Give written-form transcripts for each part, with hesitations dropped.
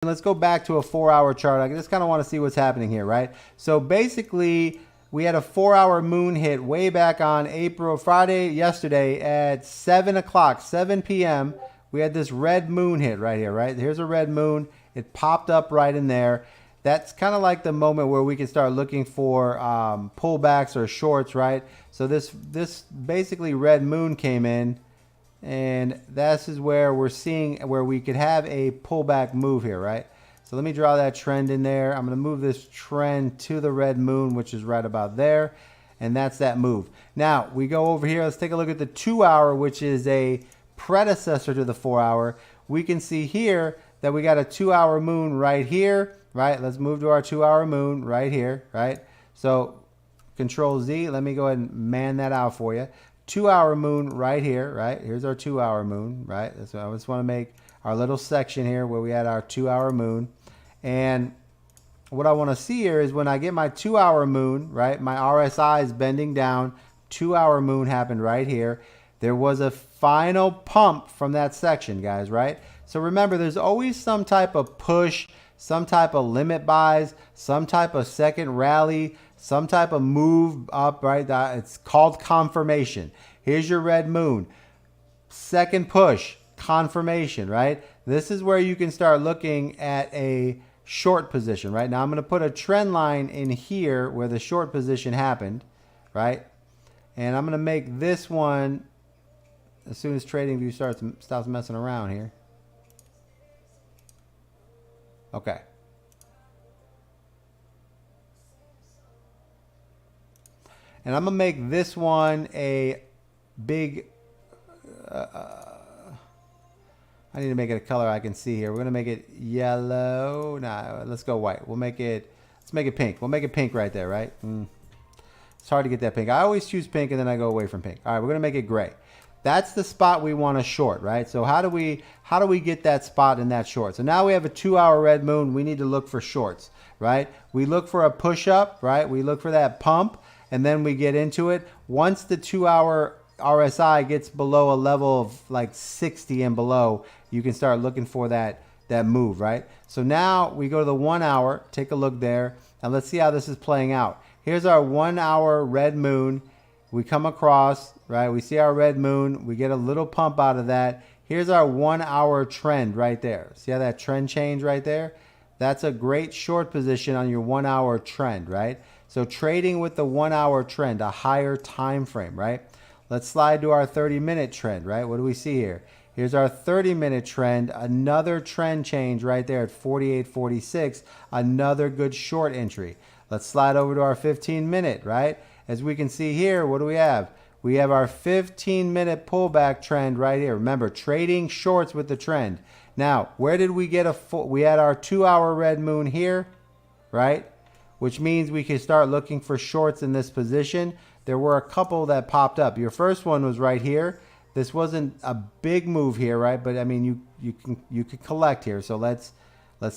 Let's go back to a 4-hour chart. I just kind of want to see what's happening here, right? So basically, we had a 4-hour moon hit way back on yesterday at 7 o'clock, 7 p.m. We had this red moon hit right here, right? Here's a red moon. It popped up right in there. That's kind of like the moment where we can start looking for pullbacks or shorts, right? So this basically red moon came in. And this is where we're seeing where we could have a pullback move here, right? So let me draw that trend in there. I'm going to move this trend to the red moon, which is right about there. And that's that move. Now, we go over here. Let's take a look at the 2-hour, which is a predecessor to the 4-hour. We can see here that we got a 2-hour moon right here, right? Let's move to our 2-hour moon right here, right? So Control Z. Let me go ahead and man that out for you. 2-hour moon right here, right? Here's our 2-hour moon, right? That's what I just want to make our little section here where we had our 2-hour moon. And what I want to see here is when I get my 2-hour moon, right? My RSI is bending down. 2-hour moon happened right here. There was a final pump from that section, guys, right? So remember, there's always some type of push, some type of limit buys, some type of second rally, some type of move up, right? It's called confirmation. Here's your red moon. Second push, confirmation, right? This is where you can start looking at a short position, right? Now I'm going to put a trend line in here where the short position happened, right? And I'm going to make this one as soon as TradingView stops messing around here. Okay. And I'm going to make this one a big, I need to make it a color I can see here. We're going to make it yellow. Nah, let's go white. Let's make it pink. We'll make it pink right there, right? It's hard to get that pink. I always choose pink and then I go away from pink. All right, we're going to make it gray. That's the spot we want to short, right? So how do we get that spot in that short? So now we have a 2-hour red moon. We need to look for shorts, right? We look for a push up, right? We look for that pump. And then we get into it. Once the 2-hour RSI gets below a level of like 60 and below, you can start looking for that move, right? So now we go to the 1-hour, take a look there, and let's see how this is playing out. Here's our 1-hour red moon. We come across, right? We see our red moon. We get a little pump out of that. Here's our 1-hour trend right there. See how that trend change right there? That's a great short position on your 1-hour trend, right? So trading with the 1-hour trend, a higher time frame, right? Let's slide to our 30-minute trend, right? What do we see here? Here's our 30-minute trend, another trend change right there at 48.46, another good short entry. Let's slide over to our 15-minute, right? As we can see here, what do we have? We have our 15-minute pullback trend right here. Remember, trading shorts with the trend. Now, where did we get we had our 2-hour red moon here, right? Which means we can start looking for shorts in this position. There were a couple that popped up. Your first one was right here. This wasn't a big move here, right? But I mean, you can collect here. So let's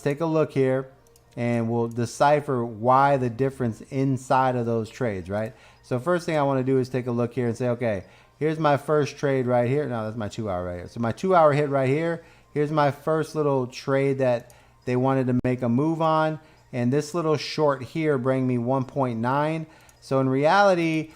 take a look here, and we'll decipher why the difference inside of those trades, right? So first thing I want to do is take a look here and say, okay, here's my first trade right here. No, that's my 2-hour right here. So my 2-hour hit right here. Here's my first little trade that they wanted to make a move on. And this little short here bring me 1.9. So in reality,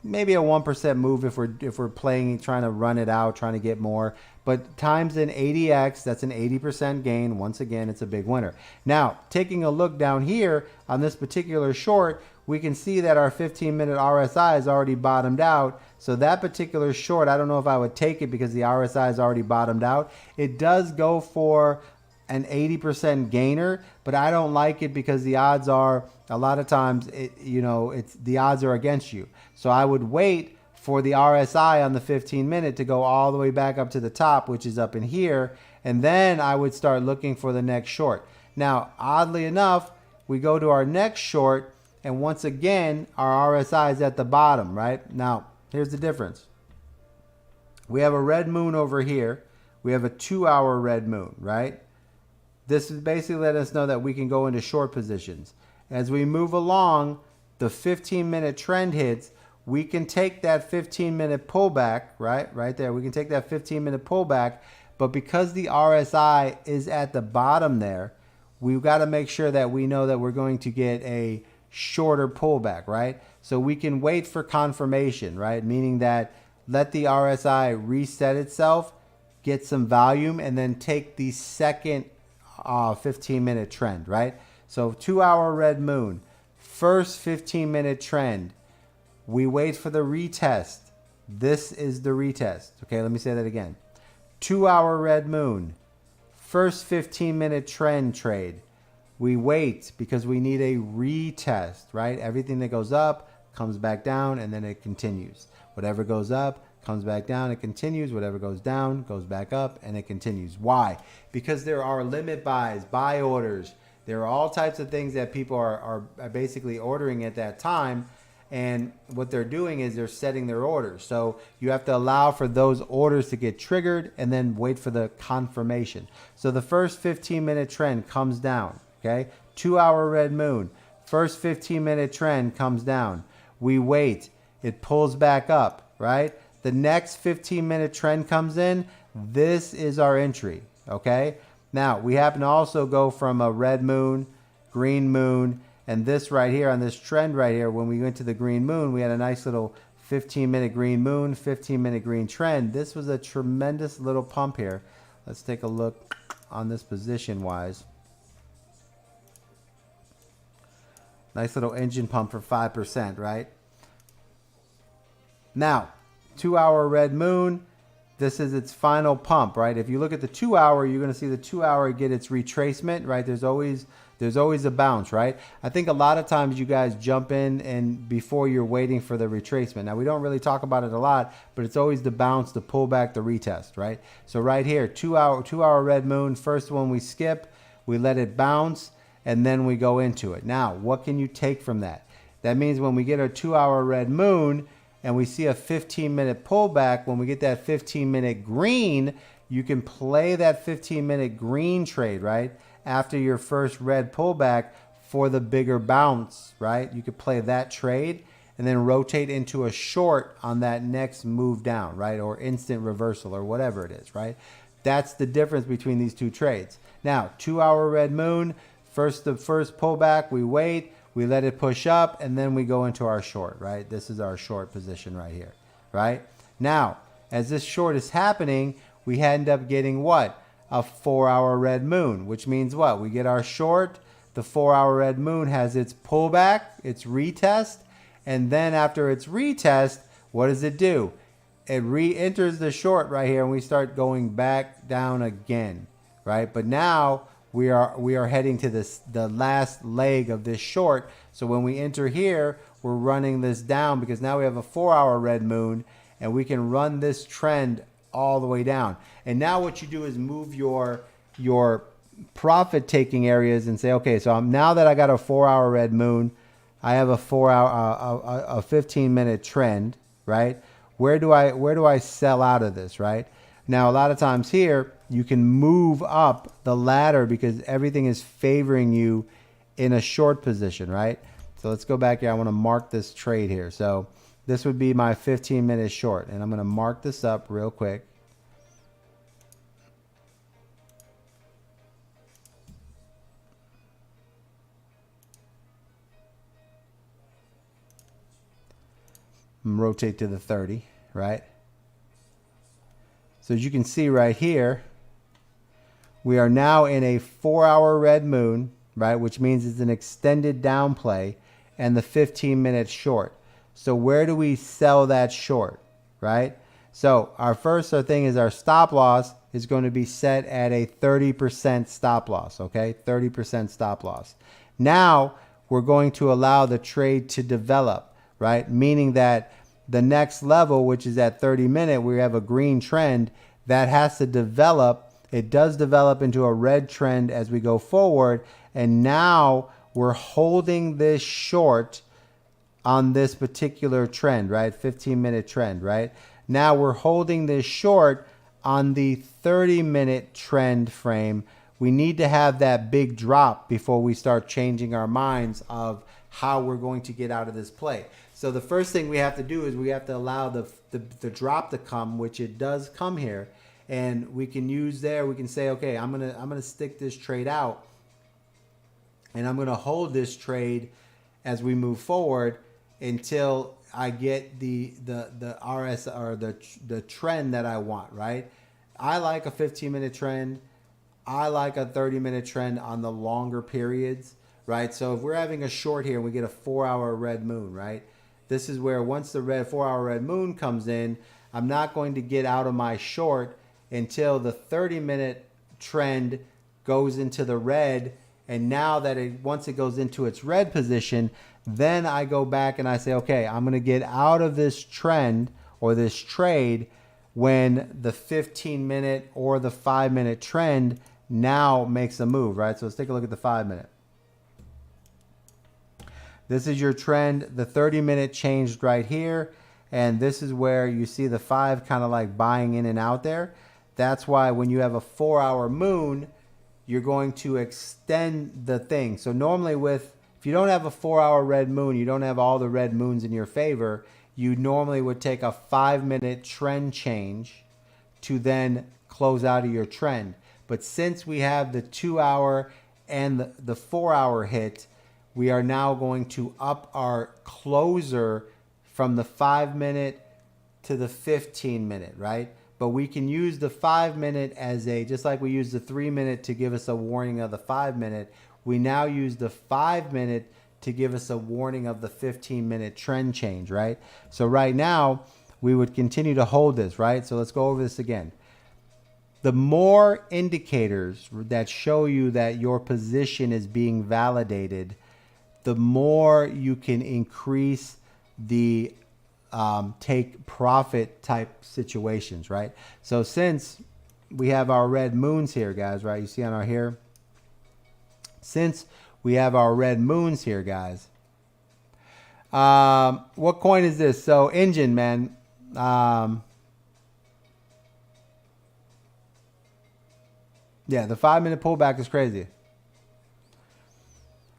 maybe a 1% move if we're playing, trying to run it out, trying to get more. But times an 80x, that's an 80% gain. Once again, it's a big winner. Now, taking a look down here on this particular short, we can see that our 15-minute RSI is already bottomed out. So that particular short, I don't know if I would take it because the RSI is already bottomed out. It does go for an 80% gainer, but I don't like it because the odds are a lot of times the odds are against you. So I would wait for the RSI on the 15-minute to go all the way back up to the top, which is up in here, and then I would start looking for the next short. Now, oddly enough, we go to our next short, and once again, our RSI is at the bottom, right? Now, here's the difference. We have a red moon over here. We have a 2-hour red moon, right? This is basically letting us know that we can go into short positions. As we move along, the 15-minute trend hits, we can take that 15-minute pullback, right there. We can take that 15-minute pullback, but because the RSI is at the bottom there, we've got to make sure that we know that we're going to get a shorter pullback, right? So we can wait for confirmation, right? Meaning that let the RSI reset itself, get some volume, and then take the second 15-minute trend, right? So 2-hour red moon, first 15-minute trend. We wait for the retest. This is the retest. Okay, let me say that again. 2-hour red moon, first 15-minute trend trade. We wait because we need a retest, right? Everything that goes up comes back down, and then it continues. Whatever goes up comes back down, it continues. Whatever goes down goes back up, and it continues. Why? Because there are limit buys, buy orders. There are all types of things that people are basically ordering at that time. And what they're doing is they're setting their orders. So you have to allow for those orders to get triggered and then wait for the confirmation. So the first 15-minute trend comes down, okay? 2-hour red moon. First 15-minute trend comes down. We wait. It pulls back up, right? The next 15-minute trend comes in. This is our entry, okay? Now, we happen to also go from a red moon, green moon, and this right here on this trend right here, when we went to the green moon, we had a nice little 15-minute green moon, 15-minute green trend. This was a tremendous little pump here. Let's take a look on this position-wise. Nice little engine pump for 5%, right? Now, 2-hour red moon. This is its final pump, right? If you look at the 2-hour, you're going to see the 2-hour get its retracement, right? There's always a bounce, right? I think a lot of times you guys jump in and before you're waiting for the retracement. Now, we don't really talk about it a lot, but it's always the bounce, the pullback, the retest, right? So right here, 2-hour red moon, first one we skip, we let it bounce, and then we go into it. Now, what can you take from that? That means when we get our 2-hour red moon, and we see a 15-minute pullback, when we get that 15-minute green, you can play that 15-minute green trade, right? After your first red pullback for the bigger bounce, right? You could play that trade and then rotate into a short on that next move down, right? Or instant reversal or whatever it is, right? That's the difference between these two trades. Now, 2-hour red moon, the first pullback, we wait. We let it push up, and then we go into our short, right? This is our short position right here, right? Now, as this short is happening, we end up getting what? A 4-hour red moon, which means what? We get our short. The 4-hour red moon has its pullback, its retest, and then after its retest, what does it do? It re-enters the short right here, and we start going back down again, right? But now we are heading to the last leg of this short. So when we enter here, we're running this down because now we have a 4-hour red moon, and we can run this trend all the way down. And now what you do is move your profit taking areas and say, okay, so now that I got a 4-hour red moon, I have a 15-minute trend, right? Where do I sell out of this, right? Now, a lot of times here, you can move up the ladder because everything is favoring you in a short position, right? So let's go back here. I want to mark this trade here. So this would be my 15-minute short, and I'm going to mark this up real quick. Rotate to the 30, right? So as you can see right here, we are now in a 4-hour red moon, right? Which means it's an extended down play and the 15-minute short. So where do we sell that short, right? So our first thing is our stop loss is going to be set at a 30% stop loss, okay? 30% stop loss. Now we're going to allow the trade to develop, right? Meaning that the next level, which is at 30-minute, we have a green trend that has to develop. It does develop into a red trend as we go forward. And now we're holding this short on this particular trend, right? 15-minute trend, right? Now we're holding this short on the 30-minute trend frame. We need to have that big drop before we start changing our minds of how we're going to get out of this play. So the first thing we have to do is we have to allow the drop to come, which it does come here. And we can use there, we can say, okay, I'm gonna stick this trade out And I'm going to hold this trade as we move forward until I get the RS or the trend that I want, right? I like a 15-minute trend. I like a 30-minute trend on the longer periods, right? So if we're having a short here and we get a 4-hour red moon, right? This is where once the 4-hour red moon comes in, I'm not going to get out of my short until the 30-minute trend goes into the red. And now that once it goes into its red position, then I go back and I say, okay, I'm going to get out of this trend or this trade when the 15-minute or the 5-minute trend now makes a move, right? So let's take a look at the 5-minute. This is your trend. The 30-minute changed right here. And this is where you see the 5 kind of like buying in and out there. That's why when you have a 4-hour moon, you're going to extend the thing. So normally if you don't have a 4-hour red moon, you don't have all the red moons in your favor, you normally would take a 5-minute trend change to then close out of your trend. But since we have the 2-hour and the 4-hour hit, we are now going to up our closer from the 5-minute to the 15-minute, right? But we can use the 5-minute as just like we use the 3-minute to give us a warning of the 5-minute, we now use the 5-minute to give us a warning of the 15-minute trend change, right? So right now, we would continue to hold this, right? So let's go over this again. The more indicators that show you that your position is being validated, the more you can increase the take profit type situations, right? So since we have our red moons here, guys, right? You see on our here, since we have our red moons here, guys, what coin is this? So Engine, man, yeah, the 5-minute pullback is crazy,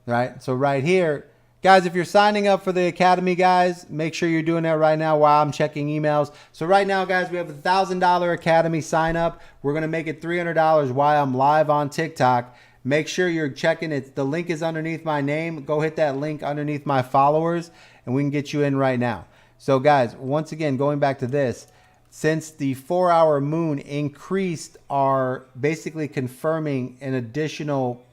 right? So right here, guys, if you're signing up for the Academy, guys, make sure you're doing that right now while I'm checking emails. So right now, guys, we have a $1,000 Academy sign up. We're going to make it $300 while I'm live on TikTok. Make sure you're checking it. The link is underneath my name. Go hit that link underneath my followers, and we can get you in right now. So, guys, once again, going back to this, since the 4-hour moon increased our basically confirming an additional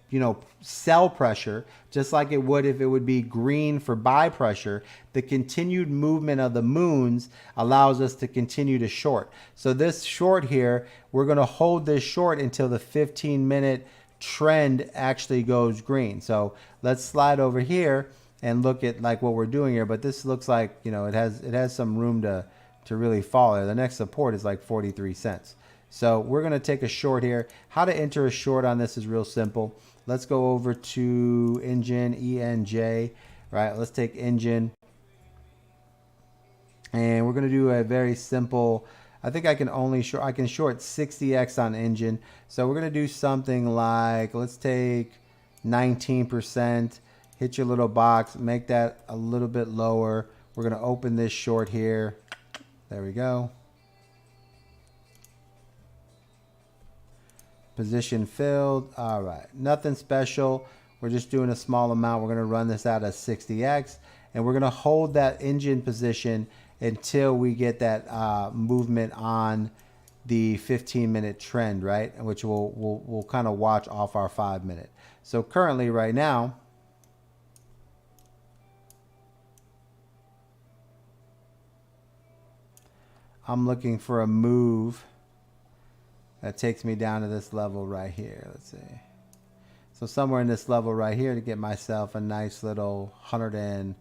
sell pressure, just like it would if it would be green for buy pressure, the continued movement of the moons allows us to continue to short. So this short here, we're going to hold this short until the 15-minute trend actually goes green. So let's slide over here and look at like what we're doing here. But this looks like, it has some room to really fall there. The next support is like 43 cents. So we're going to take a short here. How to enter a short on this is real simple. Let's go over to Engine, ENJ, right? Let's take Engine. And we're going to do a very simple, I think I can short 60x on Engine. So we're going to do something like, let's take 19%, hit your little box, make that a little bit lower. We're going to open this short here. There we go. Position filled. All right, nothing special. We're just doing a small amount. We're going to run this out at 60x, and we're going to hold that Engine position until we get that movement on the 15-minute trend, right? Which we'll kind of watch off our 5-minute. So currently, right now, I'm looking for a move that takes me down to this level right here. Let's see. So somewhere in this level right here to get myself a nice little 100%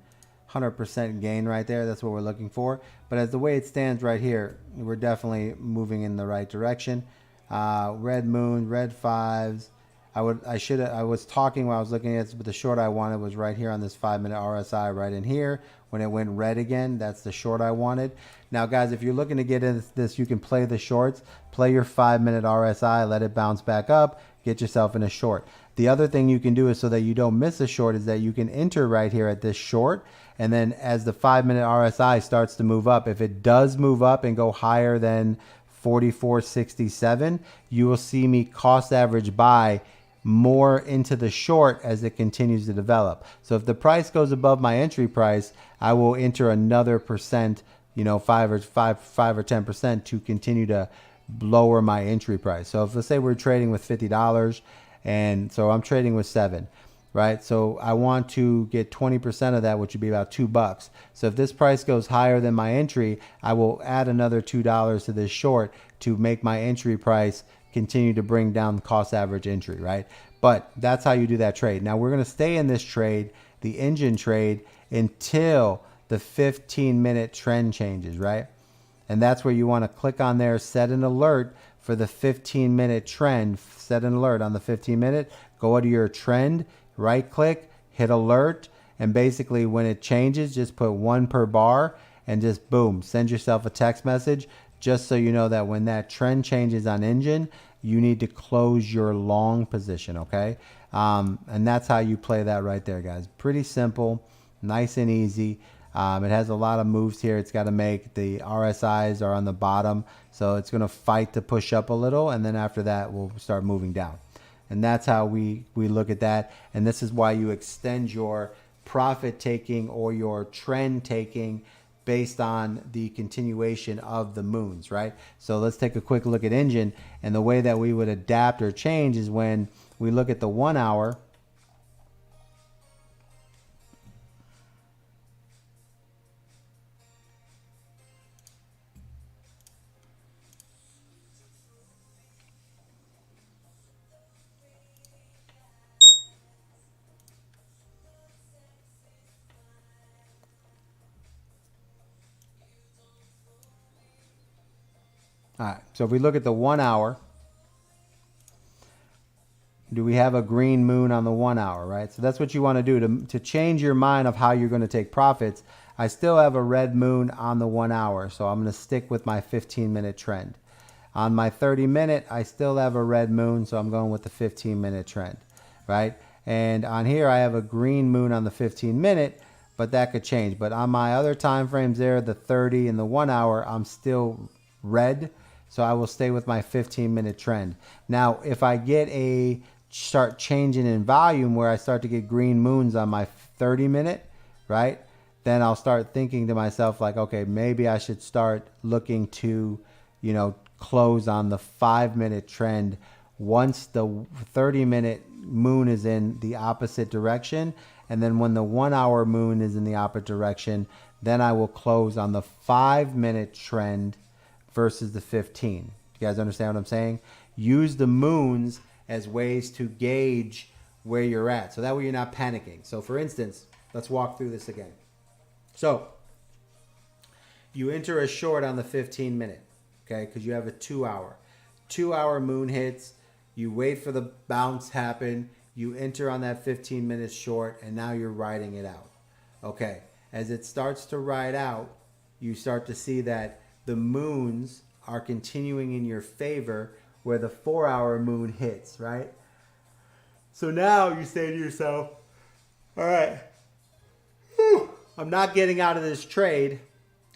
gain right there. That's what we're looking for. But as the way it stands right here, we're definitely moving in the right direction. Red moon, red fives. I was talking when I was looking at this, but the short I wanted was right here on this 5-minute RSI right in here. When it went red again, that's the short I wanted. Now, guys, if you're looking to get into this, you can play the shorts. Play your 5-minute RSI, let it bounce back up, get yourself in a short. The other thing you can do is so that you don't miss a short is that you can enter right here at this short. And then as the 5-minute RSI starts to move up, if it does move up and go higher than 44.67, you will see me cost average buy more into the short as it continues to develop. So if the price goes above my entry price, I will enter another percent, you know, 5 or 10% to continue to lower my entry price. So if let's say we're trading with $50 and so I'm trading with 7, right? So I want to get 20% of that, which would be about $2. So if this price goes higher than my entry, I will add another $2 to this short to make my entry price continue to bring down the cost average entry, right? But that's how you do that trade. Now we're going to stay in this trade, the engine trade, until the 15-minute trend changes, right? And that's where you want to click on there, set an alert for the 15-minute trend. Set an alert on the 15-minute. Go to your trend, right click, hit alert, and basically when it changes, just put 1 per bar and just boom, send yourself a text message just so you know that when that trend changes on engine, you need to close your long position, okay? And that's how you play that right there, guys. Pretty simple, nice and easy. It has a lot of moves here. It's got to make the RSIs are on the bottom, so it's going to fight to push up a little, and then after that, we'll start moving down. And that's how we look at that. And this is why you extend your profit taking or your trend taking based on the continuation of the moons, right? So let's take a quick look at engine. And the way that we would adapt or change is when we look at the 1 hour. All right, so if we look at the 1 hour, do we have a green moon on the 1 hour, right? So that's what you want to do to change your mind of how you're going to take profits. I still have a red moon on the 1 hour, so I'm going to stick with my 15-minute trend. On my 30-minute, I still have a red moon, so I'm going with the 15-minute trend, right? And on here, I have a green moon on the 15-minute, but that could change. But on my other time frames there, the 30 and the 1 hour, I'm still red. So I will stay with my 15-minute trend. Now, if I get start changing in volume where I start to get green moons on my 30-minute, right? Then I'll start thinking to myself like, okay, maybe I should start looking to, you know, close on the 5-minute trend once the 30-minute moon is in the opposite direction. And then when the 1 hour moon is in the opposite direction, then I will close on the 5-minute trend versus the 15. You guys understand what I'm saying? Use the moons as ways to gauge where you're at. So that way you're not panicking. So for instance, let's walk through this again. So you enter a short on the 15-minute, okay? Because you have a 2 hour. 2 hour moon hits. You wait for the bounce happen. You enter on that 15-minute short, and now you're riding it out. Okay. As it starts to ride out, you start to see that the moons are continuing in your favor where the 4 hour moon hits, right? So now you say to yourself, all right, I'm not getting out of this trade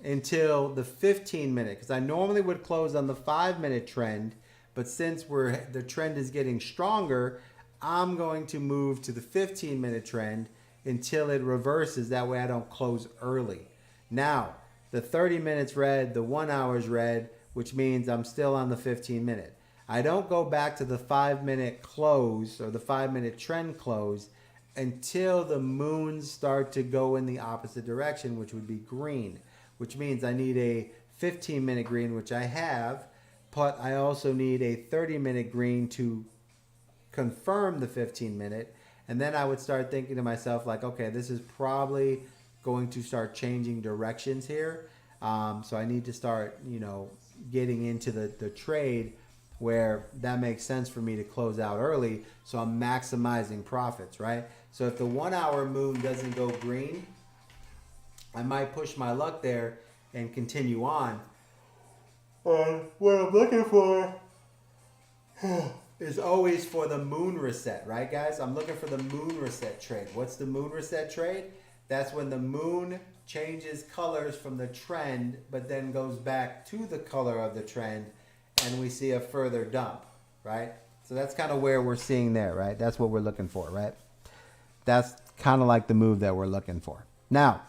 until the 15-minute, because I normally would close on the 5-minute trend, but since the trend is getting stronger, I'm going to move to the 15-minute trend until it reverses. That way I don't close early. Now, the 30 minutes red, the 1 hour's red, which means I'm still on the 15-minute. I don't go back to the 5-minute close or the 5-minute trend close until the moons start to go in the opposite direction, which would be green, which means I need a 15-minute green, which I have, but I also need a 30-minute green to confirm the 15-minute. And then I would start thinking to myself like, okay, this is probably going to start changing directions here. So I need to start, you know, getting into the trade where that makes sense for me to close out early. So I'm maximizing profits, right? So if the 1 hour moon doesn't go green, I might push my luck there and continue on. What I'm looking for is always for the moon reset, right, guys? I'm looking for the moon reset trade. What's the moon reset trade? That's when the moon changes colors from the trend, but then goes back to the color of the trend, and we see a further dump, right? So that's kind of where we're seeing there, right? That's what we're looking for, right? That's kind of like the move that we're looking for. Now,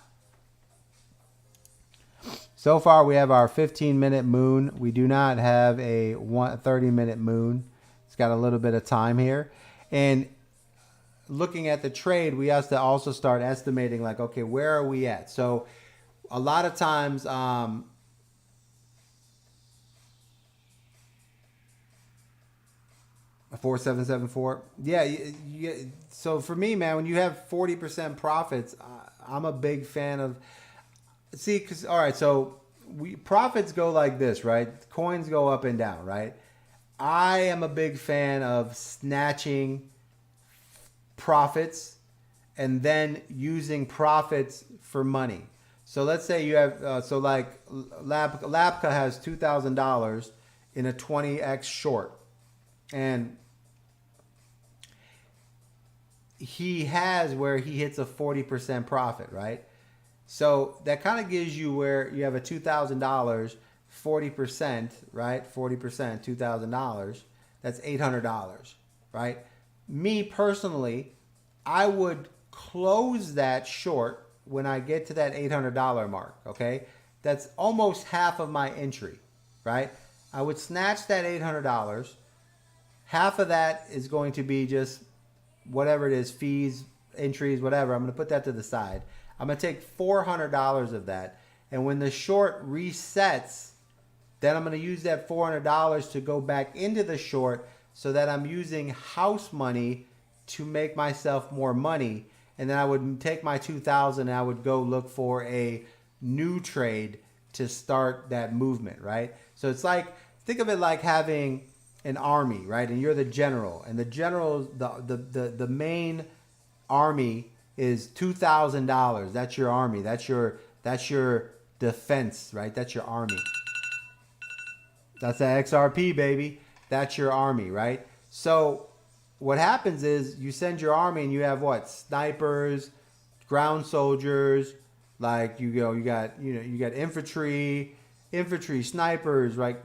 so far we have our 15-minute moon. We do not have a 30-minute moon. It's got a little bit of time here. And looking at the trade, we have to also start estimating like, okay, where are we at? So a lot of times, 4774. Yeah. So for me, man, when you have 40% profits, I'm a big fan of. See, because all right, so profits go like this, right? Coins go up and down, right? I am a big fan of snatching profits and then using profits for money. So let's say you have, so like Labka has $2,000 in a 20x short, and he has where he hits a 40% profit, right? So that kind of gives you where you have a $2,000, 40%, right? 40%, $2,000. That's $800, right? Me personally, I would close that short when I get to that $800 mark, okay? That's almost half of my entry, right? I would snatch that $800. Half of that is going to be just whatever it is, fees, entries, whatever. I'm going to put that to the side. I'm going to take $400 of that. And when the short resets, then I'm going to use that $400 to go back into the short so that I'm using house money to make myself more money. And then I would take my $2,000 and I would go look for a new trade to start that movement, right? So it's like, think of it like having an army, right? And you're the general. And the general, the main army is $2,000. That's your army. That's your defense, right? That's your army. That's the XRP, baby. That's your army, right? So what happens is you send your army and you have what? Snipers, ground soldiers, like you got infantry, snipers, right?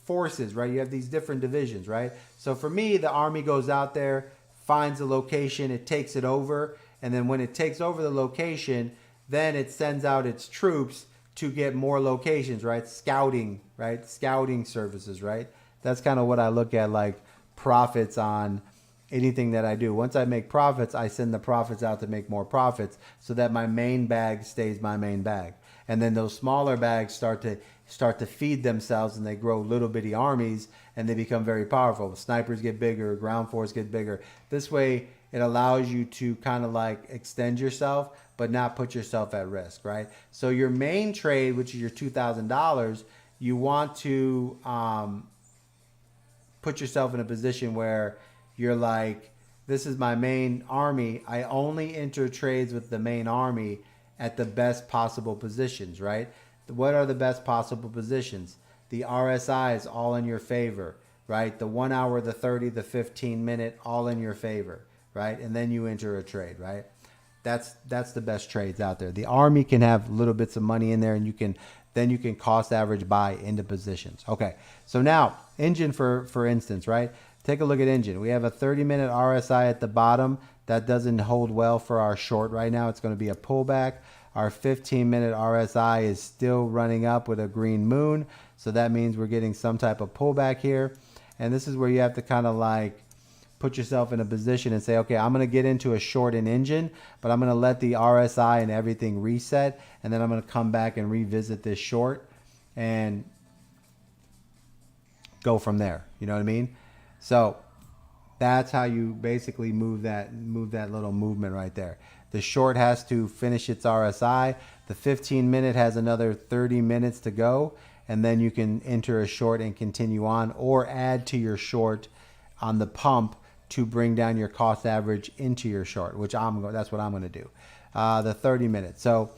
Forces, right? You have these different divisions, right? So for me, the army goes out there, finds a location, it takes it over, and then when it takes over the location, then it sends out its troops to get more locations, right? Scouting, right? Scouting services, right? That's kind of what I look at, like profits on anything that I do. Once I make profits, I send the profits out to make more profits so that my main bag stays my main bag. And then those smaller bags start to feed themselves and they grow little bitty armies and they become very powerful. Snipers get bigger, ground force get bigger. This way it allows you to kind of like extend yourself but not put yourself at risk, right? So your main trade, which is your $2,000, you want to put yourself in a position where you're like, this is my main army. I only enter trades with the main army at the best possible positions, right? What are the best possible positions? The RSI is all in your favor, right? The 1 hour, the 30, the 15-minute, all in your favor, right? And then you enter a trade, right? That's the best trades out there. The army can have little bits of money in there, and you can cost average buy into positions. Okay, so now Engine for instance, right? Take a look at Engine. We have a 30-minute RSI at the bottom. That doesn't hold well for our short right now. It's going to be a pullback. Our 15-minute RSI is still running up with a green moon. So that means we're getting some type of pullback here. And this is where you have to kind of like put yourself in a position and say, okay, I'm going to get into a short in Engine, but I'm going to let the RSI and everything reset. And then I'm going to come back and revisit this short and go from there. You know what I mean? So that's how you basically move that little movement right there. The short has to finish its RSI. The 15-minute has another 30 minutes to go, and then you can enter a short and continue on, or add to your short on the pump to bring down your cost average into your short, which that's what I'm going to do. The 30 minutes. So,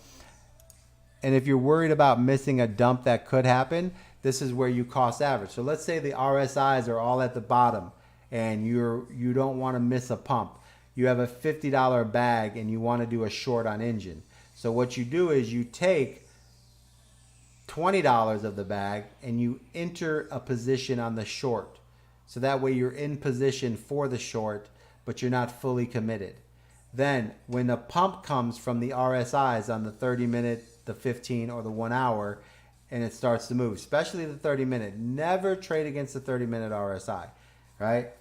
and if you're worried about missing a dump that could happen, this is where you cost average. So let's say the RSIs are all at the bottom and you don't want to miss a pump. You have a $50 bag and you want to do a short on Engine. So what you do is you take $20 of the bag and you enter a position on the short. So that way you're in position for the short, but you're not fully committed. Then when the pump comes from the RSIs on the 30 minute, the 15 or the 1 hour, and it starts to move, especially the 30 minute, never trade against the 30 minute RSI, right?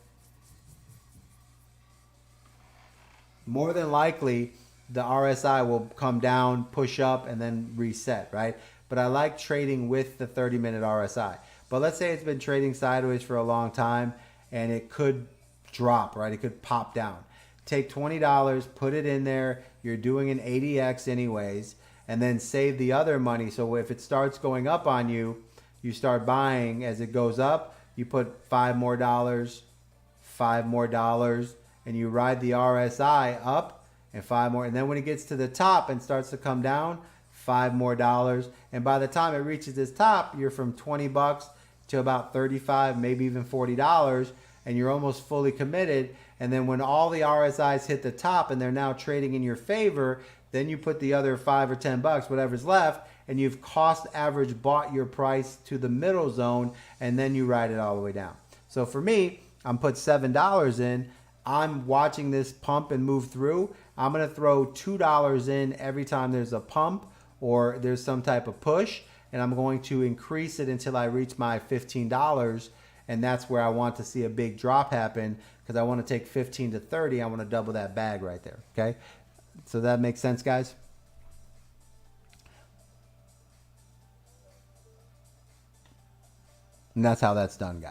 More than likely, the RSI will come down, push up, and then reset, right? But I like trading with the 30 minute RSI. But let's say it's been trading sideways for a long time and it could drop, right? It could pop down. Take $20, put it in there. You're doing an 80x anyways, and then save the other money. So if it starts going up on you, you start buying as it goes up. You put $5 more, $5 more, and you ride the RSI up and 5 more. And then when it gets to the top and starts to come down, $5 more. And by the time it reaches its top, you're from 20 bucks to about 35, maybe even $40, and you're almost fully committed. And then when all the RSIs hit the top and they're now trading in your favor, then you put the other 5 or 10 bucks, whatever's left, and you've cost average bought your price to the middle zone, and then you ride it all the way down. So for me, I'm put $7 in. I'm watching this pump and move through. I'm going to throw $2 in every time there's a pump or there's some type of push, and I'm going to increase it until I reach my $15, and that's where I want to see a big drop happen, because I want to take 15 to 30. I want to double that bag right there, okay? So that makes sense, guys? And that's how that's done, guys.